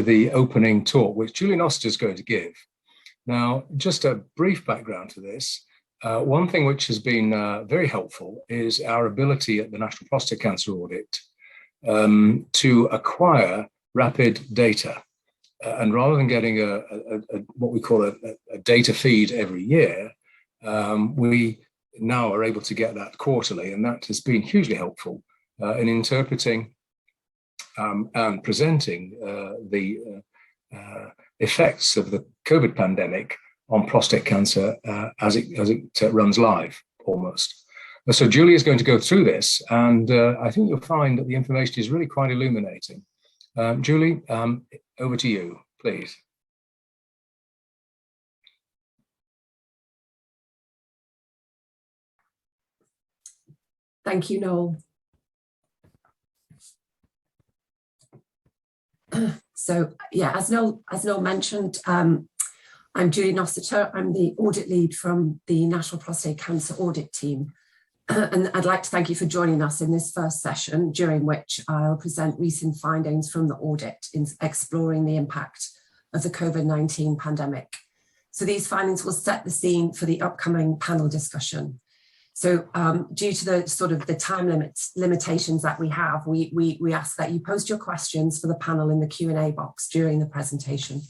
the opening talk, which Julie Nossiter is going to give. Now, just a brief background to this. One thing which has been very helpful is our ability at the National Prostate Cancer Audit to acquire rapid data. And rather than getting what we call a data feed every year, we now are able to get that quarterly, and that has been hugely helpful in interpreting and presenting the effects of the COVID pandemic on prostate cancer as it runs live almost. So Julie is going to go through this, and I think you'll find that the information is really quite illuminating. Julie, over to you, please. Thank you, Noel. So yeah, as Noel mentioned, I'm Julie Nossiter. I'm the audit lead from the National Prostate Cancer Audit team. And I'd like to thank you for joining us in this first session, during which I'll present recent findings from the audit in exploring the impact of the COVID-19 pandemic. So these findings will set the scene for the upcoming panel discussion. So due to the time limitations that we have, we ask that you post your questions for the panel in the Q&A box during the presentation.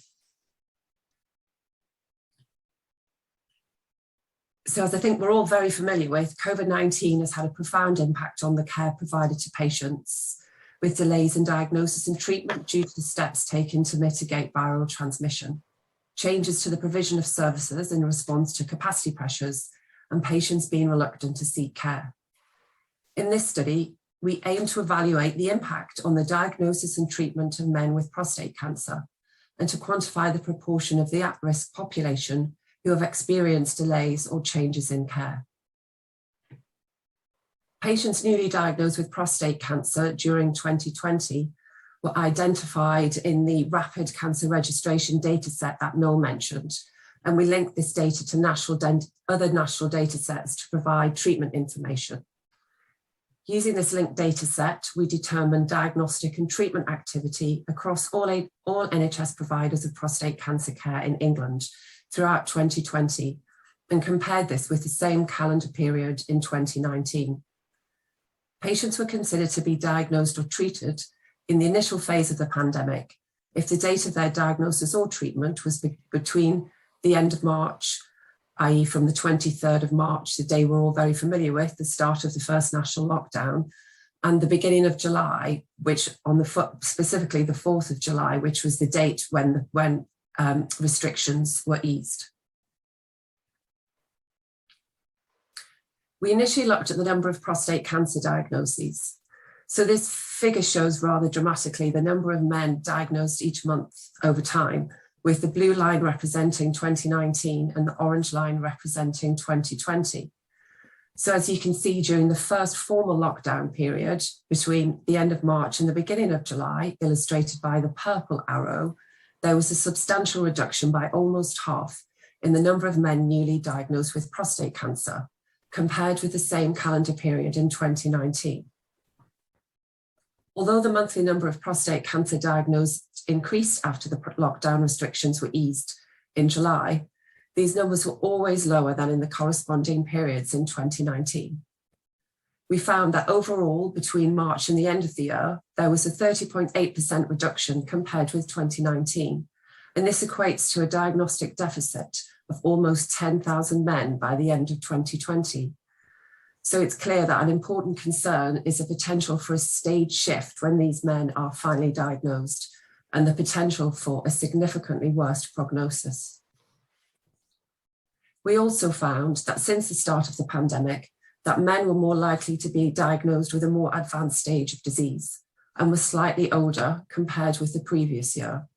So as I think we're all very familiar with, COVID-19 has had a profound impact on the care provided to patients, with delays in diagnosis and treatment due to the steps taken to mitigate viral transmission, changes to the provision of services in response to capacity pressures, and patients being reluctant to seek care. In this study, we aim to evaluate the impact on the diagnosis and treatment of men with prostate cancer, and to quantify the proportion of the at-risk population who have experienced delays or changes in care. Patients newly diagnosed with prostate cancer during 2020 were identified in the rapid cancer registration dataset that Noel mentioned, and we linked this data to other national data sets to provide treatment information. Using this linked data set, we determined diagnostic and treatment activity across all NHS providers of prostate cancer care in England throughout 2020, and compared this with the same calendar period in 2019. Patients were considered to be diagnosed or treated in the initial phase of the pandemic if the date of their diagnosis or treatment was between the end of March, i.e. from the 23rd of March, the day we're all very familiar with, the start of the first national lockdown, and the beginning of July, which specifically the 4th of July, which was the date when restrictions were eased. We initially looked at the number of prostate cancer diagnoses. So this figure shows rather dramatically the number of men diagnosed each month over time, with the blue line representing 2019 and the orange line representing 2020. So as you can see, during the first formal lockdown period between the end of March and the beginning of July, illustrated by the purple arrow, there was a substantial reduction by almost half in the number of men newly diagnosed with prostate cancer, compared with the same calendar period in 2019. Although the monthly number of prostate cancer diagnosed increased after the lockdown restrictions were eased in July, these numbers were always lower than in the corresponding periods in 2019. We found that overall, between March and the end of the year, there was a 30.8% reduction compared with 2019. And this equates to a diagnostic deficit of almost 10,000 men by the end of 2020. So it's clear that an important concern is the potential for a stage shift when these men are finally diagnosed, and the potential for a significantly worse prognosis. We also found that since the start of the pandemic, that men were more likely to be diagnosed with a more advanced stage of disease and were slightly older compared with the previous year.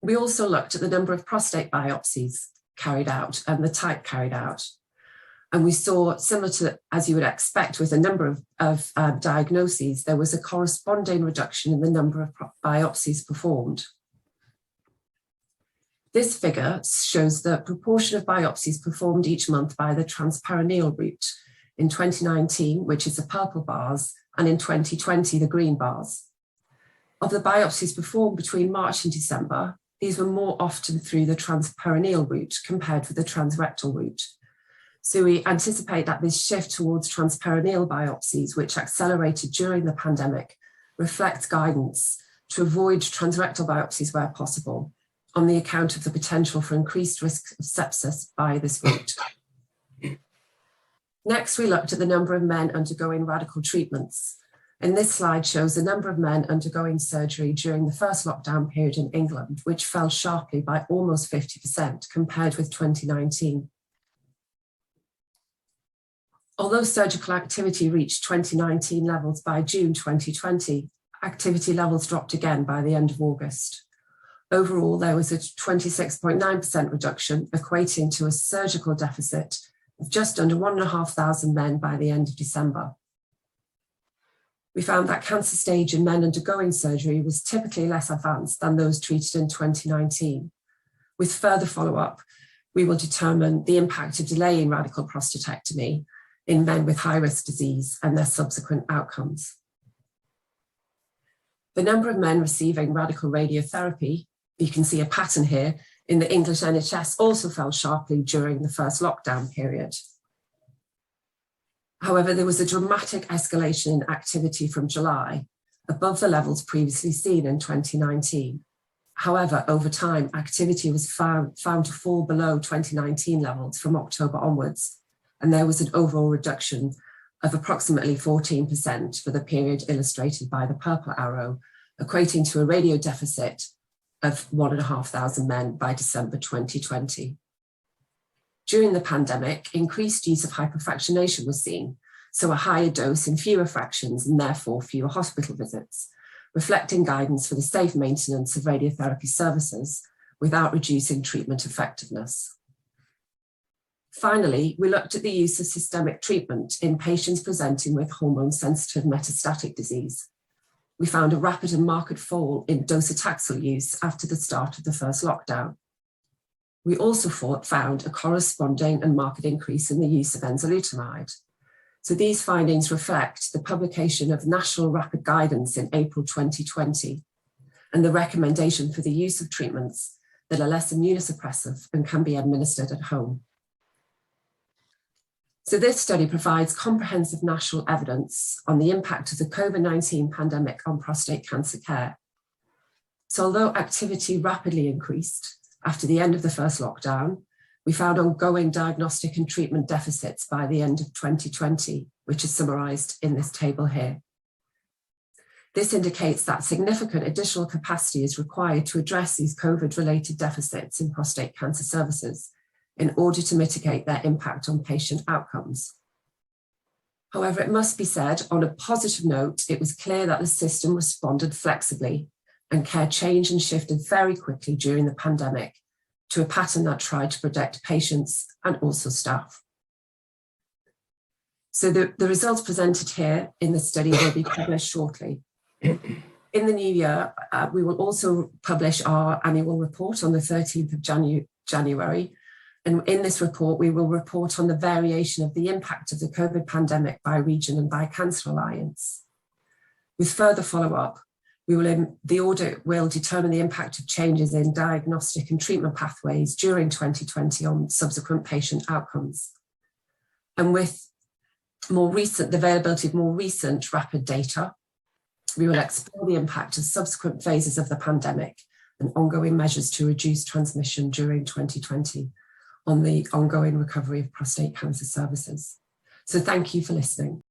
We also looked at the number of prostate biopsies carried out and the type carried out. And we saw, similar to as you would expect with a number of diagnoses, there was a corresponding reduction in the number of biopsies performed. This figure shows the proportion of biopsies performed each month by the transperineal route in 2019, which is the purple bars, and in 2020, the green bars. Of the biopsies performed between March and December, these were more often through the transperineal route compared with the transrectal route. So we anticipate that this shift towards transperineal biopsies, which accelerated during the pandemic, reflects guidance to avoid transrectal biopsies where possible, on the account of the potential for increased risk of sepsis by this route. Next, we looked at the number of men undergoing radical treatments. And this slide shows the number of men undergoing surgery during the first lockdown period in England, which fell sharply by almost 50% compared with 2019. Although surgical activity reached 2019 levels by June 2020, activity levels dropped again by the end of August. Overall, there was a 26.9% reduction, equating to a surgical deficit of just under 1,500 men by the end of December. We found that cancer stage in men undergoing surgery was typically less advanced than those treated in 2019. With further follow-up, we will determine the impact of delaying radical prostatectomy in men with high-risk disease and their subsequent outcomes. The number of men receiving radical radiotherapy, you can see a pattern here, in the English NHS also fell sharply during the first lockdown period. However, there was a dramatic escalation in activity from July, above the levels previously seen in 2019. However, over time, activity was found to fall below 2019 levels from October onwards, and there was an overall reduction of approximately 14% for the period illustrated by the purple arrow, equating to a radio deficit of 1,500 men by December 2020. During the pandemic, increased use of hypofractionation was seen, so a higher dose in fewer fractions and therefore fewer hospital visits, reflecting guidance for the safe maintenance of radiotherapy services without reducing treatment effectiveness. Finally, we looked at the use of systemic treatment in patients presenting with hormone-sensitive metastatic disease. We found a rapid and marked fall in docetaxel use after the start of the first lockdown. We also found a corresponding and marked increase in the use of enzalutamide. So these findings reflect the publication of National Rapid Guidance in April 2020 and the recommendation for the use of treatments that are less immunosuppressive and can be administered at home. So this study provides comprehensive national evidence on the impact of the COVID-19 pandemic on prostate cancer care. So although activity rapidly increased after the end of the first lockdown, we found ongoing diagnostic and treatment deficits by the end of 2020, which is summarised in this table here. This indicates that significant additional capacity is required to address these COVID-related deficits in prostate cancer services in order to mitigate their impact on patient outcomes. However, it must be said, on a positive note, it was clear that the system responded flexibly and care changed and shifted very quickly during the pandemic to a pattern that tried to protect patients and also staff. So the results presented here in the study will be published shortly. In the new year, we will also publish our annual report on the 13th of January. And in this report, we will report on the variation of the impact of the COVID pandemic by region and by Cancer Alliance. With further follow-up, the audit will determine the impact of changes in diagnostic and treatment pathways during 2020 on subsequent patient outcomes. And with the availability of more recent rapid data, we will explore the impact of subsequent phases of the pandemic and ongoing measures to reduce transmission during 2020 on the ongoing recovery of prostate cancer services. So thank you for listening.